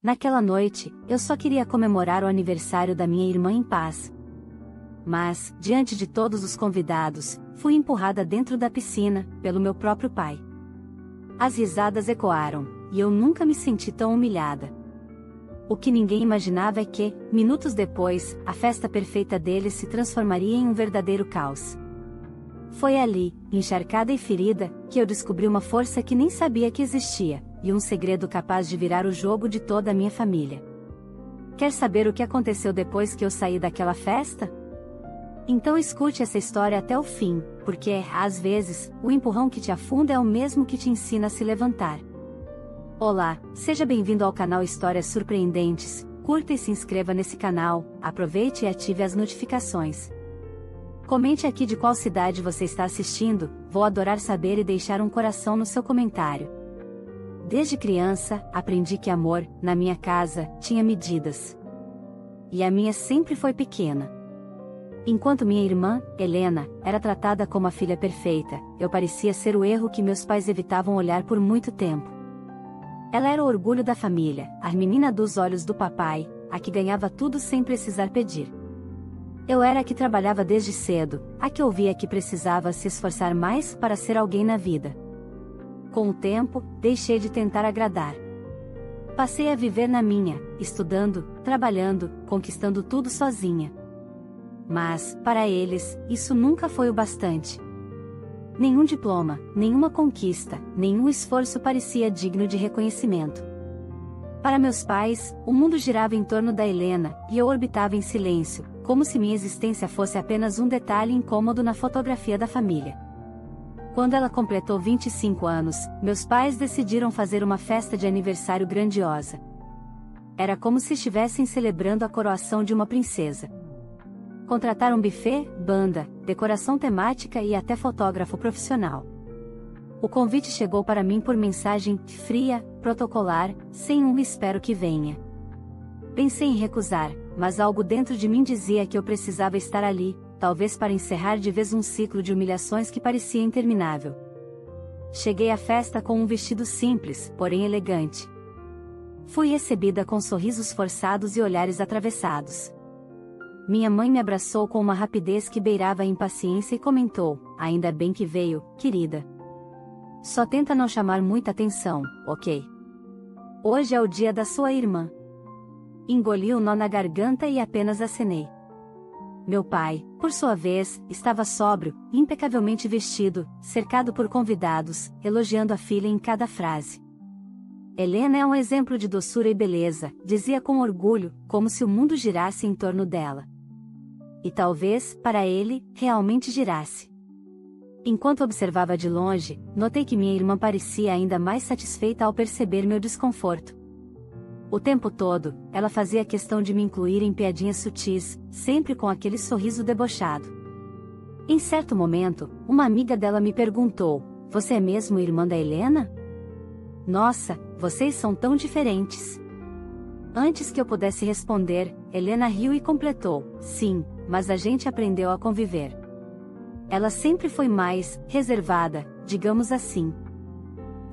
Naquela noite, eu só queria comemorar o aniversário da minha irmã em paz. Mas, diante de todos os convidados, fui empurrada dentro da piscina, pelo meu próprio pai. As risadas ecoaram, e eu nunca me senti tão humilhada. O que ninguém imaginava é que, minutos depois, a festa perfeita deles se transformaria em um verdadeiro caos. Foi ali, encharcada e ferida, que eu descobri uma força que nem sabia que existia, e um segredo capaz de virar o jogo de toda a minha família. Quer saber o que aconteceu depois que eu saí daquela festa? Então escute essa história até o fim, porque, às vezes, o empurrão que te afunda é o mesmo que te ensina a se levantar. Olá, seja bem-vindo ao canal Histórias Surpreendentes. Curta e se inscreva nesse canal, aproveite e ative as notificações. Comente aqui de qual cidade você está assistindo, vou adorar saber e deixar um coração no seu comentário. Desde criança, aprendi que amor, na minha casa, tinha medidas. E a minha sempre foi pequena. Enquanto minha irmã, Helena, era tratada como a filha perfeita, eu parecia ser o erro que meus pais evitavam olhar por muito tempo. Ela era o orgulho da família, a menina dos olhos do papai, a que ganhava tudo sem precisar pedir. Eu era a que trabalhava desde cedo, a que ouvia que precisava se esforçar mais para ser alguém na vida. Com o tempo, deixei de tentar agradar. Passei a viver na minha, estudando, trabalhando, conquistando tudo sozinha. Mas, para eles, isso nunca foi o bastante. Nenhum diploma, nenhuma conquista, nenhum esforço parecia digno de reconhecimento. Para meus pais, o mundo girava em torno da Helena, e eu orbitava em silêncio, como se minha existência fosse apenas um detalhe incômodo na fotografia da família. Quando ela completou 25 anos, meus pais decidiram fazer uma festa de aniversário grandiosa. Era como se estivessem celebrando a coroação de uma princesa. Contrataram buffet, banda, decoração temática e até fotógrafo profissional. O convite chegou para mim por mensagem fria, protocolar, sem um espero que venha. Pensei em recusar, mas algo dentro de mim dizia que eu precisava estar ali, talvez para encerrar de vez um ciclo de humilhações que parecia interminável. Cheguei à festa com um vestido simples, porém elegante. Fui recebida com sorrisos forçados e olhares atravessados. Minha mãe me abraçou com uma rapidez que beirava a impaciência e comentou: "Ainda bem que veio, querida. Só tenta não chamar muita atenção, ok? Hoje é o dia da sua irmã." Engoli o nó na garganta e apenas acenei. Meu pai, por sua vez, estava sóbrio, impecavelmente vestido, cercado por convidados, elogiando a filha em cada frase. "Helena é um exemplo de doçura e beleza", dizia com orgulho, como se o mundo girasse em torno dela. E talvez, para ele, realmente girasse. Enquanto observava de longe, notei que minha irmã parecia ainda mais satisfeita ao perceber meu desconforto. O tempo todo, ela fazia questão de me incluir em piadinhas sutis, sempre com aquele sorriso debochado. Em certo momento, uma amiga dela me perguntou: "Você é mesmo irmã da Helena? Nossa, vocês são tão diferentes." Antes que eu pudesse responder, Helena riu e completou: "Sim, mas a gente aprendeu a conviver." Ela sempre foi mais reservada, digamos assim.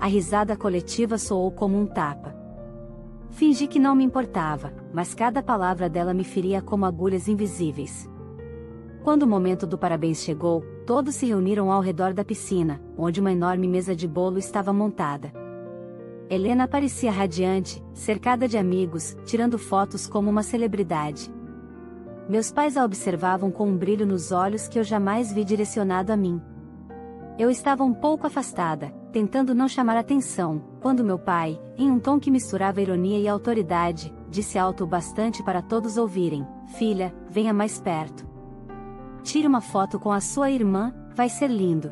A risada coletiva soou como um tapa. Fingi que não me importava, mas cada palavra dela me feria como agulhas invisíveis. Quando o momento do parabéns chegou, todos se reuniram ao redor da piscina, onde uma enorme mesa de bolo estava montada. Helena parecia radiante, cercada de amigos, tirando fotos como uma celebridade. Meus pais a observavam com um brilho nos olhos que eu jamais vi direcionado a mim. Eu estava um pouco afastada, tentando não chamar atenção, quando meu pai, em um tom que misturava ironia e autoridade, disse alto o bastante para todos ouvirem: "Filha, venha mais perto. Tire uma foto com a sua irmã, vai ser lindo."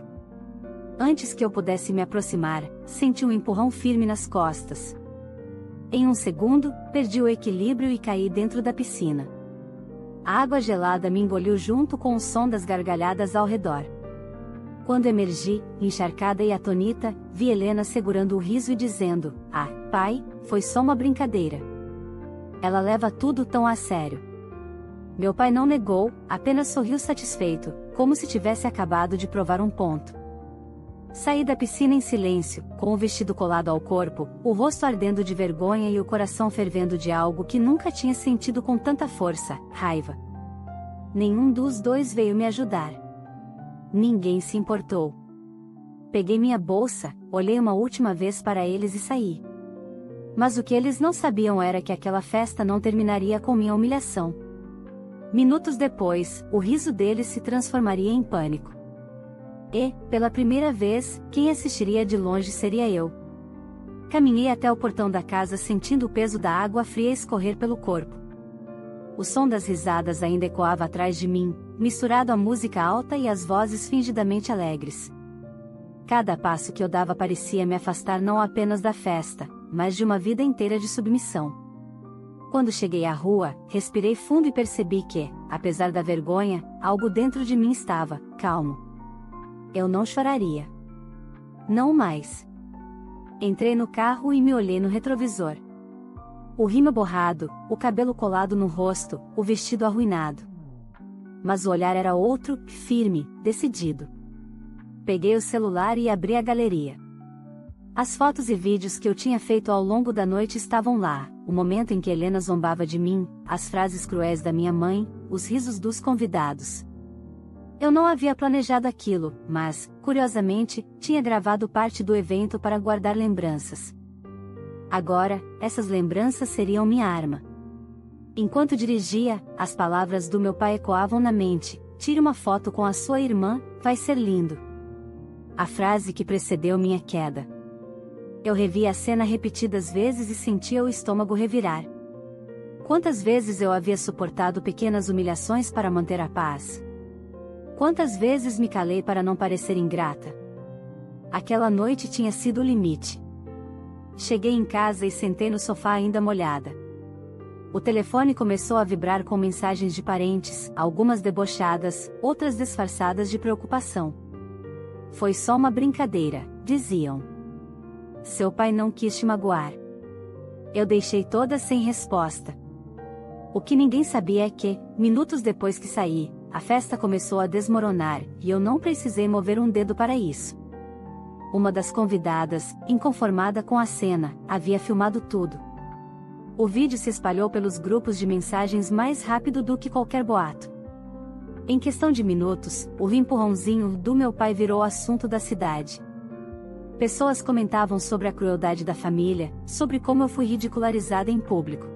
Antes que eu pudesse me aproximar, senti um empurrão firme nas costas. Em um segundo, perdi o equilíbrio e caí dentro da piscina. A água gelada me engoliu junto com o som das gargalhadas ao redor. Quando emergi, encharcada e atonita, vi Helena segurando o riso e dizendo: "Ah, pai, foi só uma brincadeira. Ela leva tudo tão a sério." Meu pai não negou, apenas sorriu satisfeito, como se tivesse acabado de provar um ponto. Saí da piscina em silêncio, com o vestido colado ao corpo, o rosto ardendo de vergonha e o coração fervendo de algo que nunca tinha sentido com tanta força, raiva. Nenhum dos dois veio me ajudar. Ninguém se importou. Peguei minha bolsa, olhei uma última vez para eles e saí. Mas o que eles não sabiam era que aquela festa não terminaria com minha humilhação. Minutos depois, o riso deles se transformaria em pânico. E, pela primeira vez, quem assistiria de longe seria eu. Caminhei até o portão da casa sentindo o peso da água fria escorrer pelo corpo. O som das risadas ainda ecoava atrás de mim, misturado à música alta e às vozes fingidamente alegres. Cada passo que eu dava parecia me afastar não apenas da festa, mas de uma vida inteira de submissão. Quando cheguei à rua, respirei fundo e percebi que, apesar da vergonha, algo dentro de mim estava calmo. Eu não choraria. Não mais. Entrei no carro e me olhei no retrovisor. O rímel borrado, o cabelo colado no rosto, o vestido arruinado. Mas o olhar era outro, firme, decidido. Peguei o celular e abri a galeria. As fotos e vídeos que eu tinha feito ao longo da noite estavam lá, o momento em que Helena zombava de mim, as frases cruéis da minha mãe, os risos dos convidados. Eu não havia planejado aquilo, mas, curiosamente, tinha gravado parte do evento para guardar lembranças. Agora, essas lembranças seriam minha arma. Enquanto dirigia, as palavras do meu pai ecoavam na mente: tire uma foto com a sua irmã, vai ser lindo. A frase que precedeu minha queda. Eu revia a cena repetidas vezes e sentia o estômago revirar. Quantas vezes eu havia suportado pequenas humilhações para manter a paz? Quantas vezes me calei para não parecer ingrata? Aquela noite tinha sido o limite. Cheguei em casa e sentei no sofá ainda molhada. O telefone começou a vibrar com mensagens de parentes, algumas debochadas, outras disfarçadas de preocupação. Foi só uma brincadeira, diziam. Seu pai não quis te magoar. Eu deixei todas sem resposta. O que ninguém sabia é que, minutos depois que saí, a festa começou a desmoronar, e eu não precisei mover um dedo para isso. Uma das convidadas, inconformada com a cena, havia filmado tudo. O vídeo se espalhou pelos grupos de mensagens mais rápido do que qualquer boato. Em questão de minutos, o empurrãozinho do meu pai virou assunto da cidade. Pessoas comentavam sobre a crueldade da família, sobre como eu fui ridicularizada em público.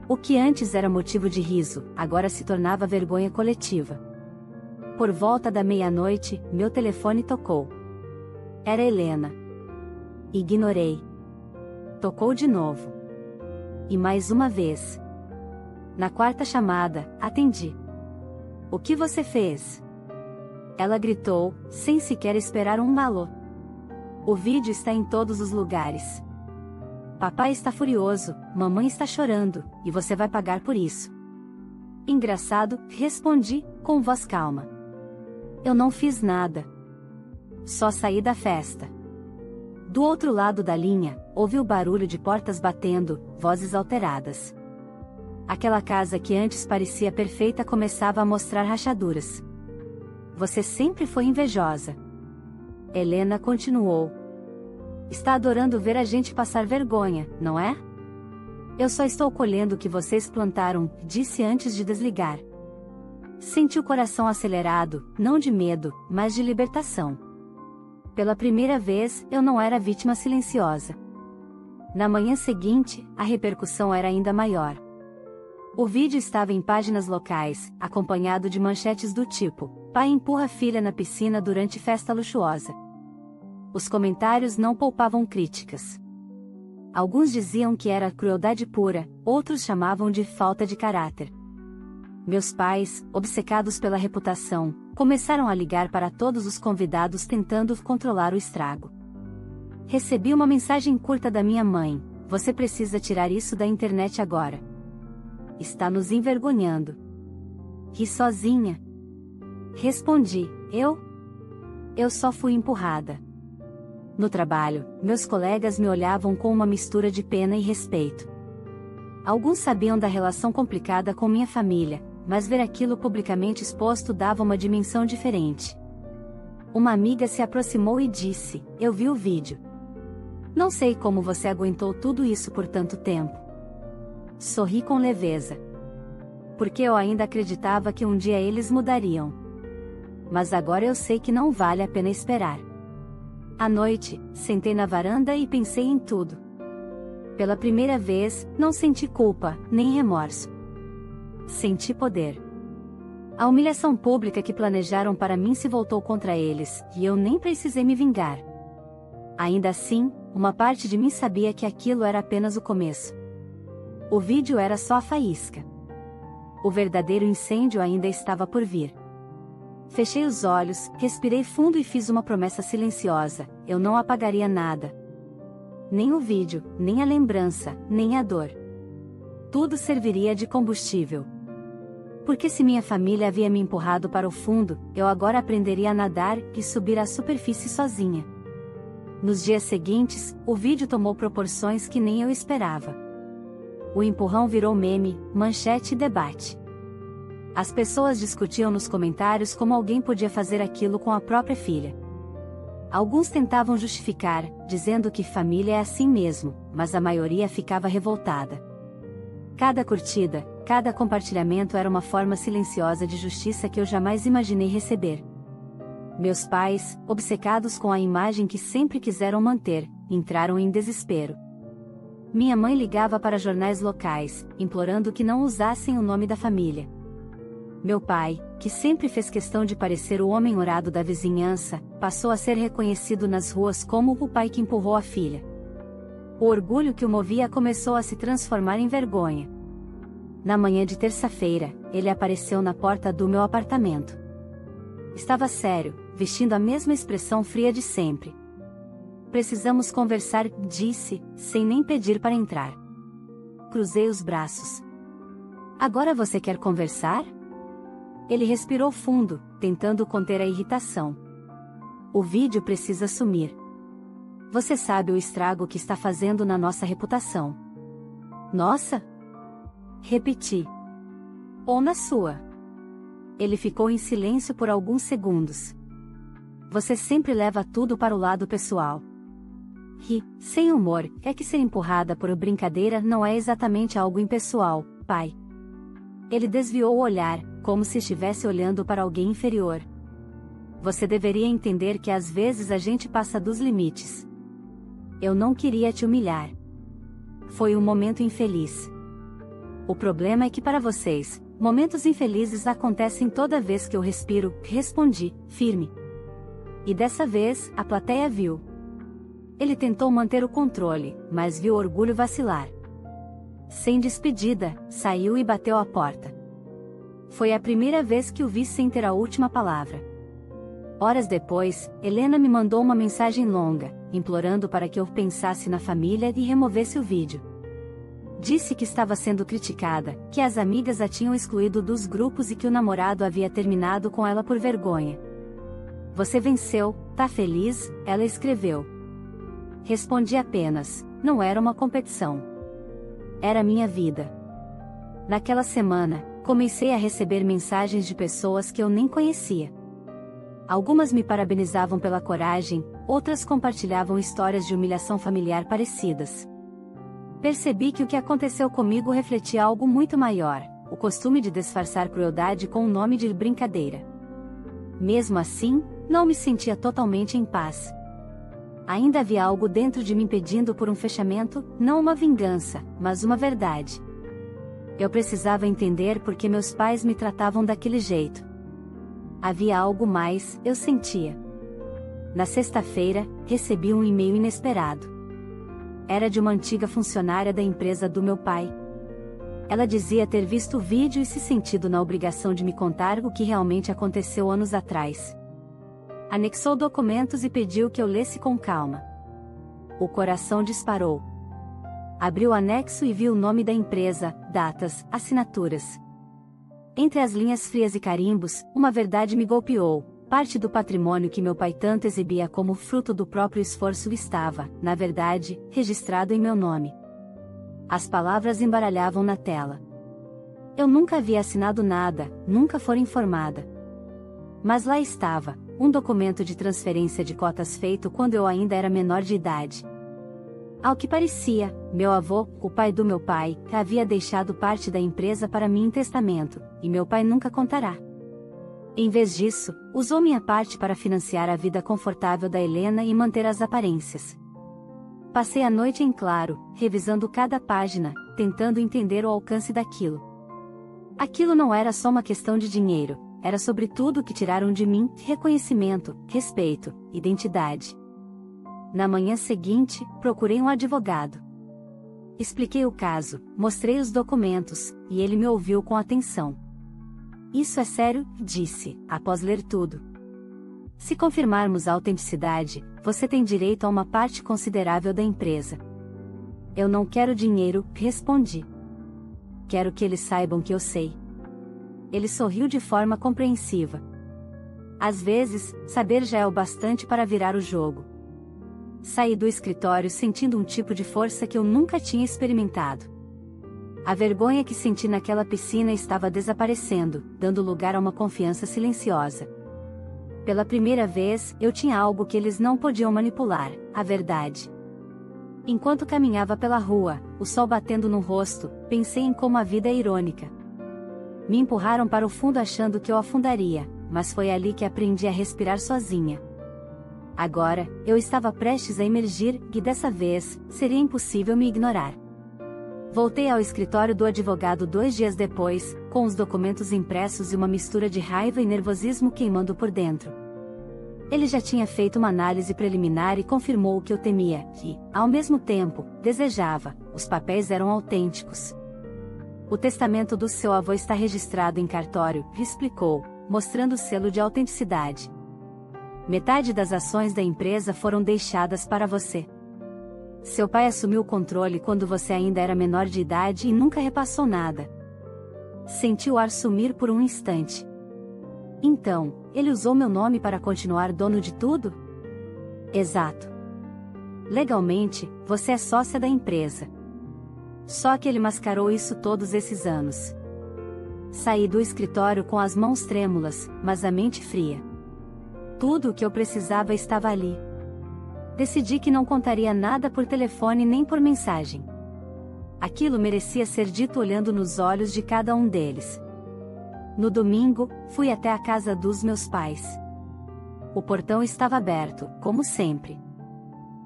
O que antes era motivo de riso, agora se tornava vergonha coletiva. Por volta da meia-noite, meu telefone tocou. Era Helena. Ignorei. Tocou de novo. E mais uma vez. Na quarta chamada, atendi. O que você fez? Ela gritou, sem sequer esperar um alô. O vídeo está em todos os lugares. Papai está furioso, mamãe está chorando, e você vai pagar por isso. Engraçado, respondi, com voz calma. Eu não fiz nada. Só saí da festa. Do outro lado da linha, ouvi o barulho de portas batendo, vozes alteradas. Aquela casa que antes parecia perfeita começava a mostrar rachaduras. Você sempre foi invejosa. Helena continuou. Está adorando ver a gente passar vergonha, não é? Eu só estou colhendo o que vocês plantaram, disse antes de desligar. Senti o coração acelerado, não de medo, mas de libertação. Pela primeira vez, eu não era vítima silenciosa. Na manhã seguinte, a repercussão era ainda maior. O vídeo estava em páginas locais, acompanhado de manchetes do tipo: pai empurra filha na piscina durante festa luxuosa. Os comentários não poupavam críticas. Alguns diziam que era crueldade pura, outros chamavam de falta de caráter. Meus pais, obcecados pela reputação, começaram a ligar para todos os convidados tentando controlar o estrago. Recebi uma mensagem curta da minha mãe: você precisa tirar isso da internet agora. Está nos envergonhando. Ri sozinha. Respondi: eu só fui empurrada. No trabalho, meus colegas me olhavam com uma mistura de pena e respeito. Alguns sabiam da relação complicada com minha família, mas ver aquilo publicamente exposto dava uma dimensão diferente. Uma amiga se aproximou e disse: "Eu vi o vídeo. Não sei como você aguentou tudo isso por tanto tempo." Sorri com leveza. Porque eu ainda acreditava que um dia eles mudariam. Mas agora eu sei que não vale a pena esperar. À noite, sentei na varanda e pensei em tudo. Pela primeira vez, não senti culpa, nem remorso. Senti poder. A humilhação pública que planejaram para mim se voltou contra eles, e eu nem precisei me vingar. Ainda assim, uma parte de mim sabia que aquilo era apenas o começo. O vídeo era só a faísca. O verdadeiro incêndio ainda estava por vir. Fechei os olhos, respirei fundo e fiz uma promessa silenciosa: eu não apagaria nada. Nem o vídeo, nem a lembrança, nem a dor. Tudo serviria de combustível. Porque se minha família havia me empurrado para o fundo, eu agora aprenderia a nadar e subir à superfície sozinha. Nos dias seguintes, o vídeo tomou proporções que nem eu esperava. O empurrão virou meme, manchete e debate. As pessoas discutiam nos comentários como alguém podia fazer aquilo com a própria filha. Alguns tentavam justificar, dizendo que família é assim mesmo, mas a maioria ficava revoltada. Cada curtida, cada compartilhamento era uma forma silenciosa de justiça que eu jamais imaginei receber. Meus pais, obcecados com a imagem que sempre quiseram manter, entraram em desespero. Minha mãe ligava para jornais locais, implorando que não usassem o nome da família. Meu pai, que sempre fez questão de parecer o homem-orado da vizinhança, passou a ser reconhecido nas ruas como o pai que empurrou a filha. O orgulho que o movia começou a se transformar em vergonha. Na manhã de terça-feira, ele apareceu na porta do meu apartamento. Estava sério, vestindo a mesma expressão fria de sempre. "Precisamos conversar", disse, sem nem pedir para entrar. Cruzei os braços. "Agora você quer conversar?" Ele respirou fundo, tentando conter a irritação. "O vídeo precisa sumir. Você sabe o estrago que está fazendo na nossa reputação." "Nossa?" Repeti. "Ou na sua?" Ele ficou em silêncio por alguns segundos. "Você sempre leva tudo para o lado pessoal." Ri, sem humor. "É que ser empurrada por brincadeira não é exatamente algo impessoal, pai." Ele desviou o olhar, como se estivesse olhando para alguém inferior. "Você deveria entender que às vezes a gente passa dos limites." "Eu não queria te humilhar. Foi um momento infeliz." "O problema é que para vocês, momentos infelizes acontecem toda vez que eu respiro", respondi, firme. E dessa vez, a plateia viu. Ele tentou manter o controle, mas viu o orgulho vacilar. Sem despedida, saiu e bateu à porta. Foi a primeira vez que o vi sem ter a última palavra. Horas depois, Helena me mandou uma mensagem longa, implorando para que eu pensasse na família e removesse o vídeo. Disse que estava sendo criticada, que as amigas a tinham excluído dos grupos e que o namorado havia terminado com ela por vergonha. "Você venceu, tá feliz?" ela escreveu. Respondi apenas: "Não era uma competição. Era minha vida." Naquela semana, comecei a receber mensagens de pessoas que eu nem conhecia. Algumas me parabenizavam pela coragem, outras compartilhavam histórias de humilhação familiar parecidas. Percebi que o que aconteceu comigo refletia algo muito maior: o costume de disfarçar crueldade com o nome de brincadeira. Mesmo assim, não me sentia totalmente em paz. Ainda havia algo dentro de mim pedindo por um fechamento, não uma vingança, mas uma verdade. Eu precisava entender por que meus pais me tratavam daquele jeito. Havia algo mais, eu sentia. Na sexta-feira, recebi um e-mail inesperado. Era de uma antiga funcionária da empresa do meu pai. Ela dizia ter visto o vídeo e se sentido na obrigação de me contar o que realmente aconteceu anos atrás. Anexou documentos e pediu que eu lesse com calma. O coração disparou. Abri o anexo e vi o nome da empresa, datas, assinaturas. Entre as linhas frias e carimbos, uma verdade me golpeou: parte do patrimônio que meu pai tanto exibia como fruto do próprio esforço estava, na verdade, registrado em meu nome. As palavras embaralhavam na tela. Eu nunca havia assinado nada, nunca fora informada. Mas lá estava, um documento de transferência de cotas feito quando eu ainda era menor de idade. Ao que parecia, meu avô, o pai do meu pai, havia deixado parte da empresa para mim em testamento, e meu pai nunca contará. Em vez disso, usou minha parte para financiar a vida confortável da Helena e manter as aparências. Passei a noite em claro, revisando cada página, tentando entender o alcance daquilo. Aquilo não era só uma questão de dinheiro, era sobretudo o que tiraram de mim: reconhecimento, respeito, identidade. Na manhã seguinte, procurei um advogado. Expliquei o caso, mostrei os documentos, e ele me ouviu com atenção. Isso é sério, disse, após ler tudo. Se confirmarmos a autenticidade, você tem direito a uma parte considerável da empresa. Eu não quero dinheiro, respondi. Quero que eles saibam que eu sei. Ele sorriu de forma compreensiva. Às vezes, saber já é o bastante para virar o jogo. Saí do escritório sentindo um tipo de força que eu nunca tinha experimentado. A vergonha que senti naquela piscina estava desaparecendo, dando lugar a uma confiança silenciosa. Pela primeira vez, eu tinha algo que eles não podiam manipular: a verdade. Enquanto caminhava pela rua, o sol batendo no rosto, pensei em como a vida é irônica. Me empurraram para o fundo achando que eu afundaria, mas foi ali que aprendi a respirar sozinha. Agora, eu estava prestes a emergir, e dessa vez, seria impossível me ignorar. Voltei ao escritório do advogado 2 dias depois, com os documentos impressos e uma mistura de raiva e nervosismo queimando por dentro. Ele já tinha feito uma análise preliminar e confirmou o que eu temia, e, ao mesmo tempo, desejava: os papéis eram autênticos. O testamento do seu avô está registrado em cartório, explicou, mostrando o selo de autenticidade. Metade das ações da empresa foram deixadas para você. Seu pai assumiu o controle quando você ainda era menor de idade e nunca repassou nada. Senti o ar sumir por um instante. Então, ele usou meu nome para continuar dono de tudo? Exato. Legalmente, você é sócia da empresa. Só que ele mascarou isso todos esses anos. Saí do escritório com as mãos trêmulas, mas a mente fria. Tudo o que eu precisava estava ali. Decidi que não contaria nada por telefone nem por mensagem. Aquilo merecia ser dito olhando nos olhos de cada um deles. No domingo, fui até a casa dos meus pais. O portão estava aberto, como sempre.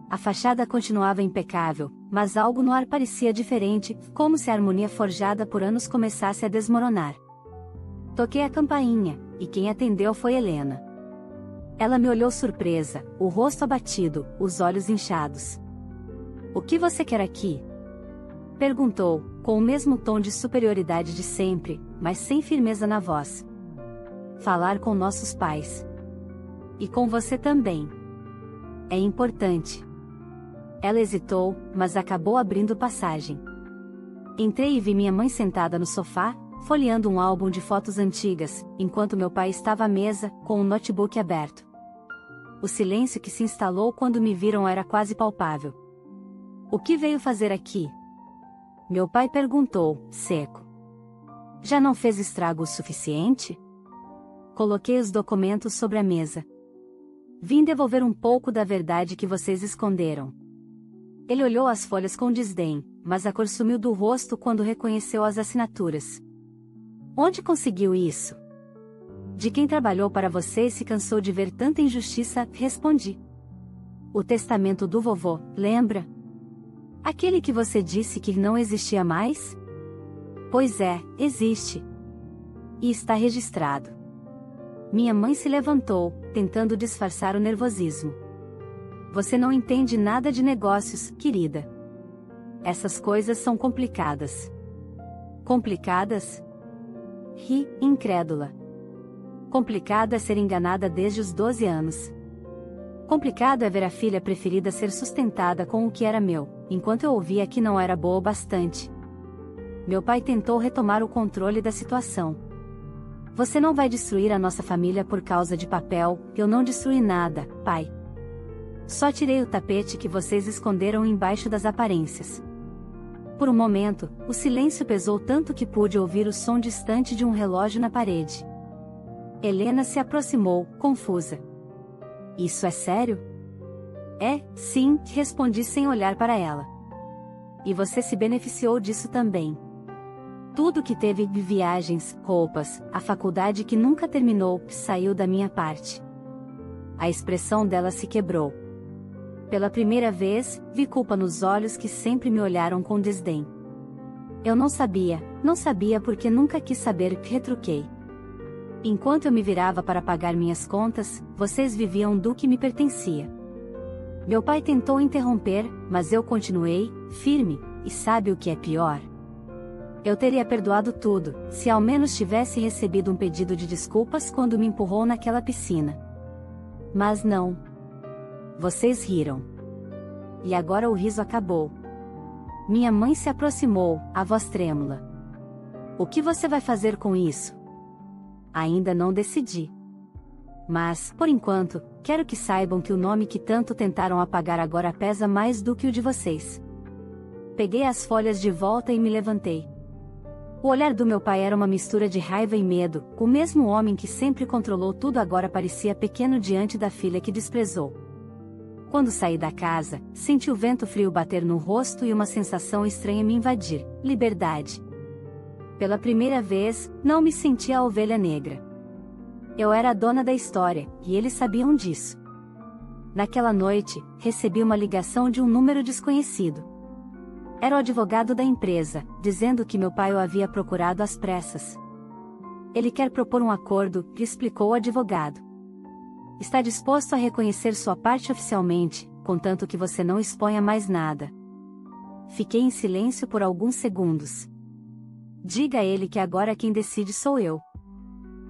A fachada continuava impecável, mas algo no ar parecia diferente, como se a harmonia forjada por anos começasse a desmoronar. Toquei a campainha, e quem atendeu foi Helena. Ela me olhou surpresa, o rosto abatido, os olhos inchados. "O que você quer aqui?" perguntou, com o mesmo tom de superioridade de sempre, mas sem firmeza na voz. "Falar com nossos pais. E com você também. É importante." Ela hesitou, mas acabou abrindo passagem. Entrei e vi minha mãe sentada no sofá, folheando um álbum de fotos antigas, enquanto meu pai estava à mesa, com um notebook aberto. O silêncio que se instalou quando me viram era quase palpável. "O que veio fazer aqui?" Meu pai perguntou, seco. "Já não fez estrago o suficiente?" Coloquei os documentos sobre a mesa. "Vim devolver um pouco da verdade que vocês esconderam." Ele olhou as folhas com desdém, mas a cor sumiu do rosto quando reconheceu as assinaturas. "Onde conseguiu isso?" "De quem trabalhou para você e se cansou de ver tanta injustiça", respondi. "O testamento do vovô, lembra? Aquele que você disse que não existia mais?" "Pois é, existe. E está registrado." Minha mãe se levantou, tentando disfarçar o nervosismo. "Você não entende nada de negócios, querida. Essas coisas são complicadas." "Complicadas?" Ri, incrédula. "Complicado é ser enganada desde os 12 anos. Complicado é ver a filha preferida ser sustentada com o que era meu, enquanto eu ouvia que não era boa o bastante." Meu pai tentou retomar o controle da situação. "Você não vai destruir a nossa família por causa de papel." "Eu não destruí nada, pai. Só tirei o tapete que vocês esconderam embaixo das aparências." Por um momento, o silêncio pesou tanto que pude ouvir o som distante de um relógio na parede. Helena se aproximou, confusa. Isso é sério? É, sim, respondi sem olhar para ela. E você se beneficiou disso também. Tudo que teve de viagens, roupas, a faculdade que nunca terminou, saiu da minha parte. A expressão dela se quebrou. Pela primeira vez, vi culpa nos olhos que sempre me olharam com desdém. Eu não sabia porque nunca quis saber, retruquei. Enquanto eu me virava para pagar minhas contas, vocês viviam do que me pertencia. Meu pai tentou interromper, mas eu continuei, firme, e sabe o que é pior? Eu teria perdoado tudo, se ao menos tivesse recebido um pedido de desculpas quando me empurrou naquela piscina. Mas não. Vocês riram. E agora o riso acabou. Minha mãe se aproximou, a voz trêmula. O que você vai fazer com isso? Ainda não decidi. Mas, por enquanto, quero que saibam que o nome que tanto tentaram apagar agora pesa mais do que o de vocês. Peguei as folhas de volta e me levantei. O olhar do meu pai era uma mistura de raiva e medo, o mesmo homem que sempre controlou tudo agora parecia pequeno diante da filha que desprezou. Quando saí da casa, senti o vento frio bater no rosto e uma sensação estranha me invadir, liberdade. Pela primeira vez, não me senti a ovelha negra. Eu era a dona da história, e eles sabiam disso. Naquela noite, recebi uma ligação de um número desconhecido. Era o advogado da empresa, dizendo que meu pai o havia procurado às pressas. Ele quer propor um acordo, explicou o advogado. Está disposto a reconhecer sua parte oficialmente, contanto que você não exponha mais nada. Fiquei em silêncio por alguns segundos. Diga a ele que agora quem decide sou eu.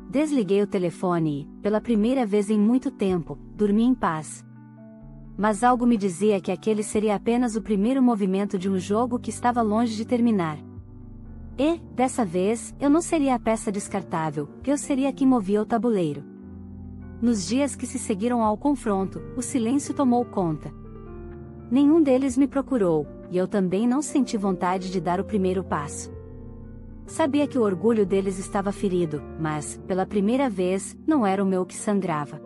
Desliguei o telefone e, pela primeira vez em muito tempo, dormi em paz. Mas algo me dizia que aquele seria apenas o primeiro movimento de um jogo que estava longe de terminar. E, dessa vez, eu não seria a peça descartável, eu seria quem movia o tabuleiro. Nos dias que se seguiram ao confronto, o silêncio tomou conta. Nenhum deles me procurou, e eu também não senti vontade de dar o primeiro passo. Sabia que o orgulho deles estava ferido, mas, pela primeira vez, não era o meu que sangrava.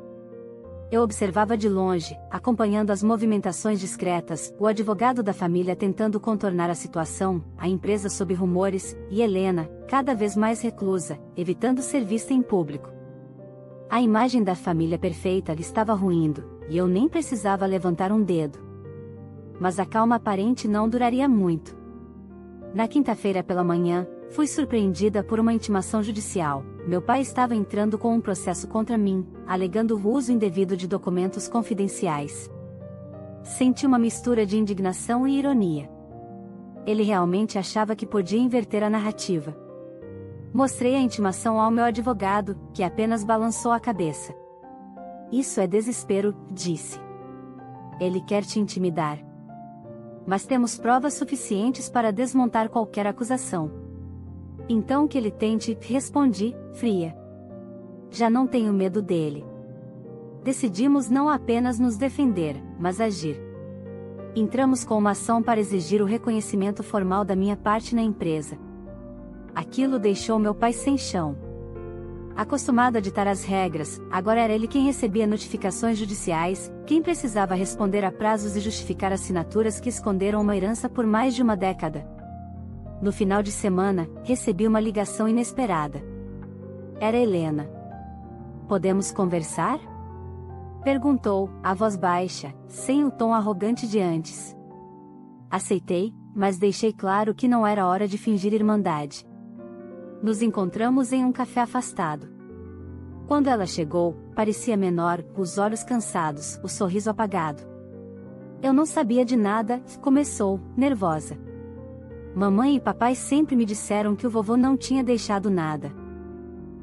Eu observava de longe, acompanhando as movimentações discretas, o advogado da família tentando contornar a situação, a empresa sob rumores, e Helena, cada vez mais reclusa, evitando ser vista em público. A imagem da família perfeita lhe estava ruindo, e eu nem precisava levantar um dedo. Mas a calma aparente não duraria muito. Na quinta-feira pela manhã, fui surpreendida por uma intimação judicial. Meu pai estava entrando com um processo contra mim, alegando o uso indevido de documentos confidenciais. Senti uma mistura de indignação e ironia. Ele realmente achava que podia inverter a narrativa. Mostrei a intimação ao meu advogado, que apenas balançou a cabeça. Isso é desespero, disse. Ele quer te intimidar. Mas temos provas suficientes para desmontar qualquer acusação. Então que ele tente, respondi, fria. Já não tenho medo dele. Decidimos não apenas nos defender, mas agir. Entramos com uma ação para exigir o reconhecimento formal da minha parte na empresa. Aquilo deixou meu pai sem chão. Acostumado a ditar as regras, agora era ele quem recebia notificações judiciais, quem precisava responder a prazos e justificar assinaturas que esconderam uma herança por mais de uma década. No final de semana, recebi uma ligação inesperada. Era Helena. Podemos conversar? Perguntou, a voz baixa, sem o tom arrogante de antes. Aceitei, mas deixei claro que não era hora de fingir irmandade. Nos encontramos em um café afastado. Quando ela chegou, parecia menor, os olhos cansados, o sorriso apagado. Eu não sabia de nada, começou, nervosa. Mamãe e papai sempre me disseram que o vovô não tinha deixado nada.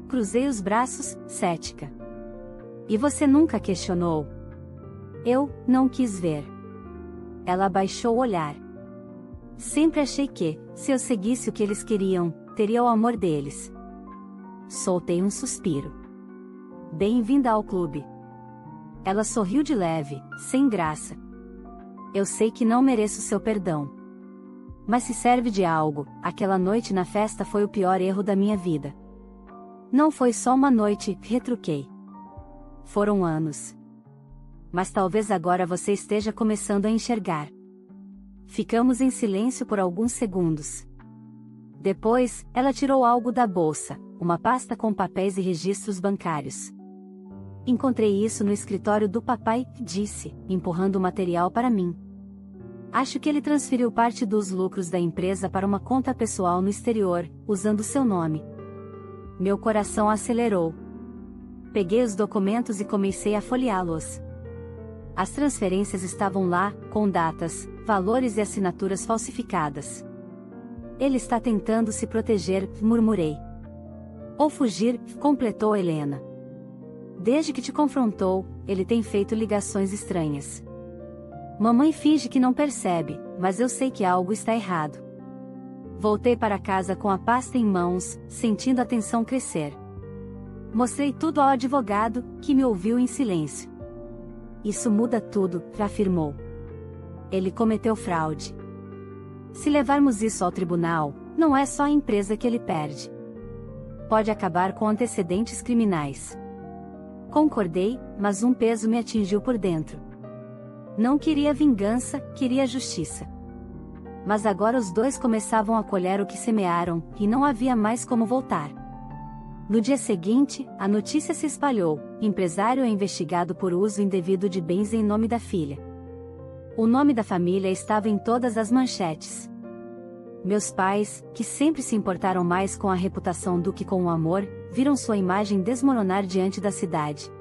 Cruzei os braços, cética. E você nunca questionou? Eu não quis ver. Ela abaixou o olhar. Sempre achei que, se eu seguisse o que eles queriam, teria o amor deles. Soltei um suspiro. Bem-vinda ao clube. Ela sorriu de leve, sem graça. Eu sei que não mereço seu perdão. Mas se serve de algo, aquela noite na festa foi o pior erro da minha vida. Não foi só uma noite, retruquei. Foram anos. mas talvez agora você esteja começando a enxergar. Ficamos em silêncio por alguns segundos. Depois, ela tirou algo da bolsa, uma pasta com papéis e registros bancários. Encontrei isso no escritório do papai, disse, empurrando o material para mim. Acho que ele transferiu parte dos lucros da empresa para uma conta pessoal no exterior, usando seu nome. Meu coração acelerou. Peguei os documentos e comecei a folheá-los. As transferências estavam lá, com datas, valores e assinaturas falsificadas. Ele está tentando se proteger, murmurei. Ou fugir, completou Helena. Desde que te confrontou, ele tem feito ligações estranhas. Mamãe finge que não percebe, mas eu sei que algo está errado. Voltei para casa com a pasta em mãos, sentindo a tensão crescer. Mostrei tudo ao advogado, que me ouviu em silêncio. Isso muda tudo, afirmou. Ele cometeu fraude. Se levarmos isso ao tribunal, não é só a empresa que ele perde. Pode acabar com antecedentes criminais. Concordei, mas um peso me atingiu por dentro. Não queria vingança, queria justiça. Mas agora os dois começavam a colher o que semearam, e não havia mais como voltar. No dia seguinte, a notícia se espalhou: empresário é investigado por uso indevido de bens em nome da filha. O nome da família estava em todas as manchetes. Meus pais, que sempre se importaram mais com a reputação do que com o amor, viram sua imagem desmoronar diante da cidade.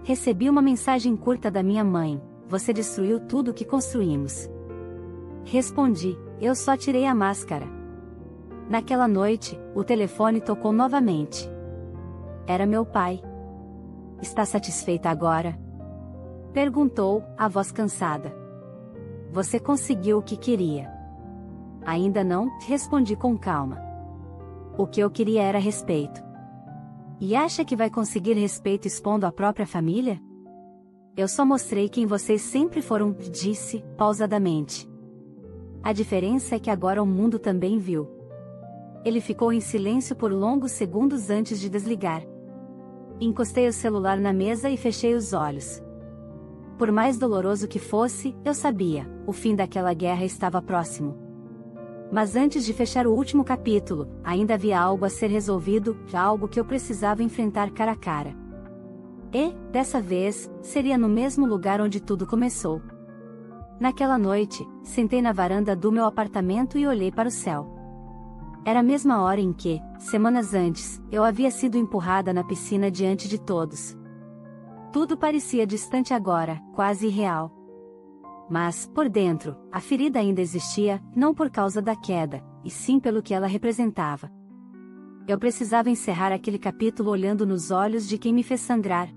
Recebi uma mensagem curta da minha mãe: você destruiu tudo o que construímos. Respondi: eu só tirei a máscara. Naquela noite, o telefone tocou novamente. Era meu pai. Está satisfeita agora? Perguntou, a voz cansada. Você conseguiu o que queria. Ainda não, respondi com calma. O que eu queria era respeito. E acha que vai conseguir respeito expondo a própria família? Eu só mostrei quem vocês sempre foram, disse, pausadamente. A diferença é que agora o mundo também viu. Ele ficou em silêncio por longos segundos antes de desligar. Encostei o celular na mesa e fechei os olhos. Por mais doloroso que fosse, eu sabia, o fim daquela guerra estava próximo. Mas antes de fechar o último capítulo, ainda havia algo a ser resolvido, algo que eu precisava enfrentar cara a cara. E, dessa vez, seria no mesmo lugar onde tudo começou. Naquela noite, sentei na varanda do meu apartamento e olhei para o céu. Era a mesma hora em que, semanas antes, eu havia sido empurrada na piscina diante de todos. Tudo parecia distante agora, quase irreal. Mas, por dentro, a ferida ainda existia, não por causa da queda, e sim pelo que ela representava. Eu precisava encerrar aquele capítulo olhando nos olhos de quem me fez sangrar.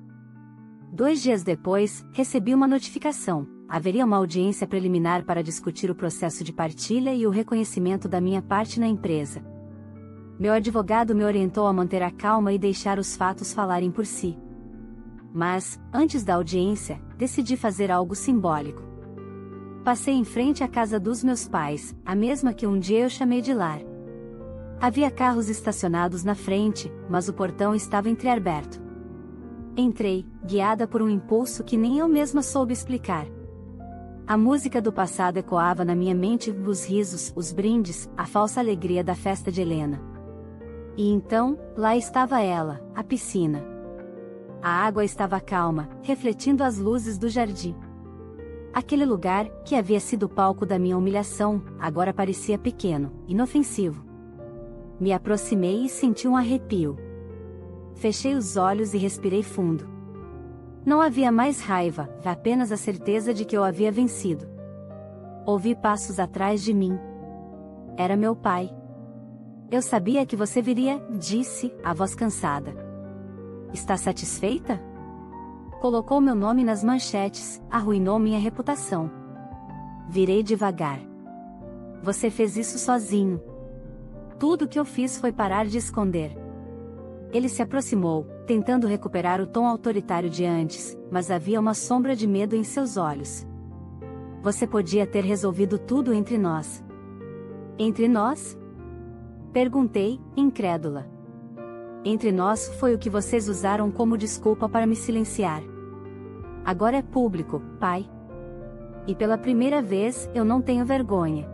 2 dias depois, recebi uma notificação: haveria uma audiência preliminar para discutir o processo de partilha e o reconhecimento da minha parte na empresa. Meu advogado me orientou a manter a calma e deixar os fatos falarem por si. Mas, antes da audiência, decidi fazer algo simbólico. Passei em frente à casa dos meus pais, a mesma que um dia eu chamei de lar. Havia carros estacionados na frente, mas o portão estava entreaberto. Entrei, guiada por um impulso que nem eu mesma soube explicar. A música do passado ecoava na minha mente, os risos, os brindes, a falsa alegria da festa de Helena. E então, lá estava ela, a piscina. A água estava calma, refletindo as luzes do jardim. Aquele lugar, que havia sido o palco da minha humilhação, agora parecia pequeno, inofensivo. Me aproximei e senti um arrepio. Fechei os olhos e respirei fundo. Não havia mais raiva, apenas a certeza de que eu havia vencido. Ouvi passos atrás de mim. Era meu pai. Eu sabia que você viria, disse, a voz cansada. Está satisfeita? Colocou meu nome nas manchetes, arruinou minha reputação. Virei devagar. Você fez isso sozinho. Tudo o que eu fiz foi parar de esconder. Ele se aproximou, tentando recuperar o tom autoritário de antes, mas havia uma sombra de medo em seus olhos. Você podia ter resolvido tudo entre nós. Entre nós? Perguntei, incrédula. Entre nós foi o que vocês usaram como desculpa para me silenciar. Agora é público, pai. E pela primeira vez, eu não tenho vergonha.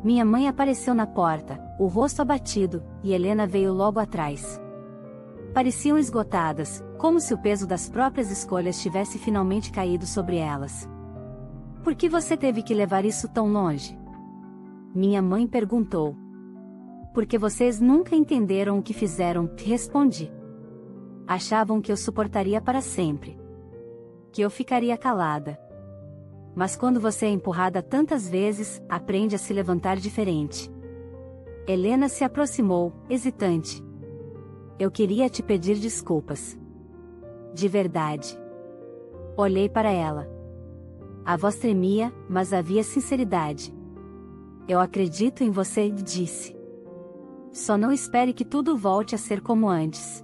Minha mãe apareceu na porta, o rosto abatido, e Helena veio logo atrás. Pareciam esgotadas, como se o peso das próprias escolhas tivesse finalmente caído sobre elas. Por que você teve que levar isso tão longe? Minha mãe perguntou. Porque vocês nunca entenderam o que fizeram, respondi. Achavam que eu suportaria para sempre. Que eu ficaria calada. Mas quando você é empurrada tantas vezes, aprende a se levantar diferente. Helena se aproximou, hesitante. Eu queria te pedir desculpas. De verdade. Olhei para ela. A voz tremia, mas havia sinceridade. Eu acredito em você, disse. Só não espere que tudo volte a ser como antes.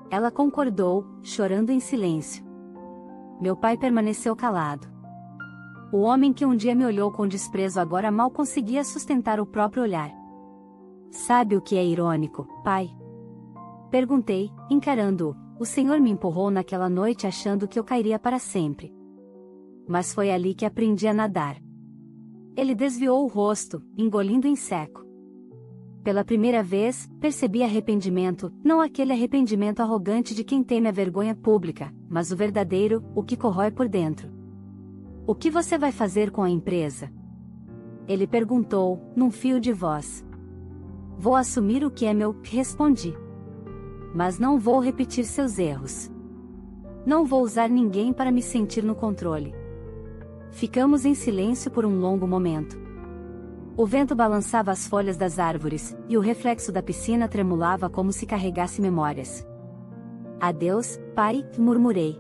Ela concordou, chorando em silêncio. Meu pai permaneceu calado. O homem que um dia me olhou com desprezo agora mal conseguia sustentar o próprio olhar. Sabe o que é irônico, pai? Perguntei, encarando-o. O senhor me empurrou naquela noite achando que eu cairia para sempre. Mas foi ali que aprendi a nadar. Ele desviou o rosto, engolindo em seco. Pela primeira vez, percebi arrependimento, não aquele arrependimento arrogante de quem teme a vergonha pública, mas o verdadeiro, o que corrói por dentro. O que você vai fazer com a empresa? Ele perguntou, num fio de voz. Vou assumir o que é meu, respondi. Mas não vou repetir seus erros. Não vou usar ninguém para me sentir no controle. Ficamos em silêncio por um longo momento. O vento balançava as folhas das árvores, e o reflexo da piscina tremulava como se carregasse memórias. Adeus, pai, murmurei.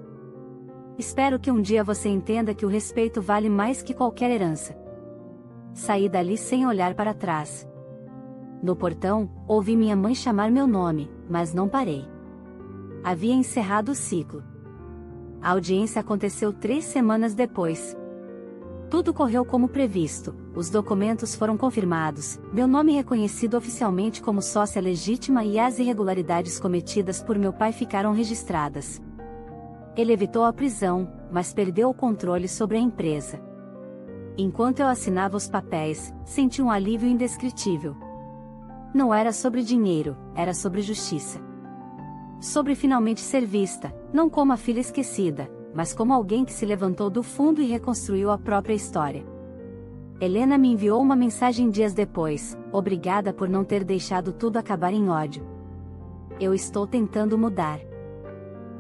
Espero que um dia você entenda que o respeito vale mais que qualquer herança. Saí dali sem olhar para trás. No portão, ouvi minha mãe chamar meu nome, mas não parei. Havia encerrado o ciclo. A audiência aconteceu 3 semanas depois. Tudo correu como previsto, os documentos foram confirmados, meu nome reconhecido oficialmente como sócia legítima e as irregularidades cometidas por meu pai ficaram registradas. Ele evitou a prisão, mas perdeu o controle sobre a empresa. Enquanto eu assinava os papéis, senti um alívio indescritível. Não era sobre dinheiro, era sobre justiça. Sobre finalmente ser vista, não como a filha esquecida, mas como alguém que se levantou do fundo e reconstruiu a própria história. Helena me enviou uma mensagem dias depois, obrigada por não ter deixado tudo acabar em ódio. Eu estou tentando mudar.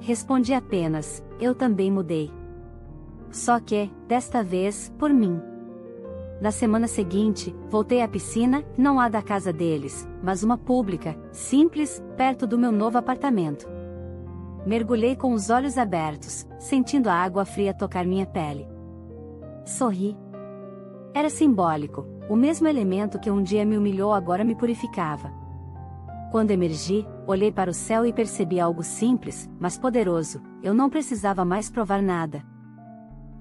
Respondi apenas, eu também mudei. Só que, desta vez, por mim. Na semana seguinte, voltei à piscina, não a da casa deles, mas uma pública, simples, perto do meu novo apartamento. Mergulhei com os olhos abertos, sentindo a água fria tocar minha pele. Sorri. Era simbólico, o mesmo elemento que um dia me humilhou agora me purificava. Quando emergi, olhei para o céu e percebi algo simples, mas poderoso, eu não precisava mais provar nada.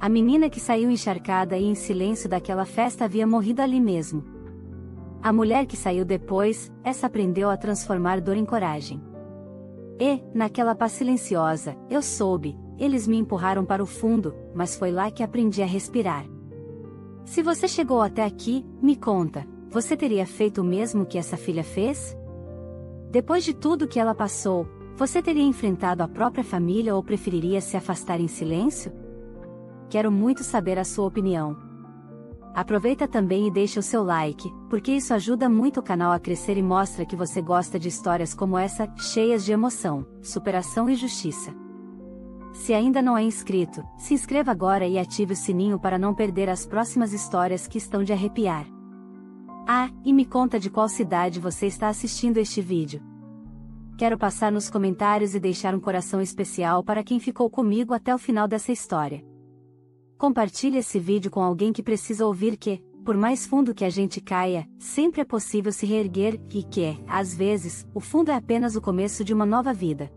A menina que saiu encharcada e em silêncio daquela festa havia morrido ali mesmo. A mulher que saiu depois, essa aprendeu a transformar dor em coragem. E, naquela paz silenciosa, eu soube, eles me empurraram para o fundo, mas foi lá que aprendi a respirar. Se você chegou até aqui, me conta, você teria feito o mesmo que essa filha fez? Depois de tudo que ela passou, você teria enfrentado a própria família ou preferiria se afastar em silêncio? Quero muito saber a sua opinião. Aproveita também e deixa o seu like, porque isso ajuda muito o canal a crescer e mostra que você gosta de histórias como essa, cheias de emoção, superação e justiça. Se ainda não é inscrito, se inscreva agora e ative o sininho para não perder as próximas histórias que estão de arrepiar. Ah, e me conta de qual cidade você está assistindo este vídeo. Quero passar nos comentários e deixar um coração especial para quem ficou comigo até o final dessa história. Compartilhe esse vídeo com alguém que precisa ouvir que, por mais fundo que a gente caia, sempre é possível se reerguer e que, às vezes, o fundo é apenas o começo de uma nova vida.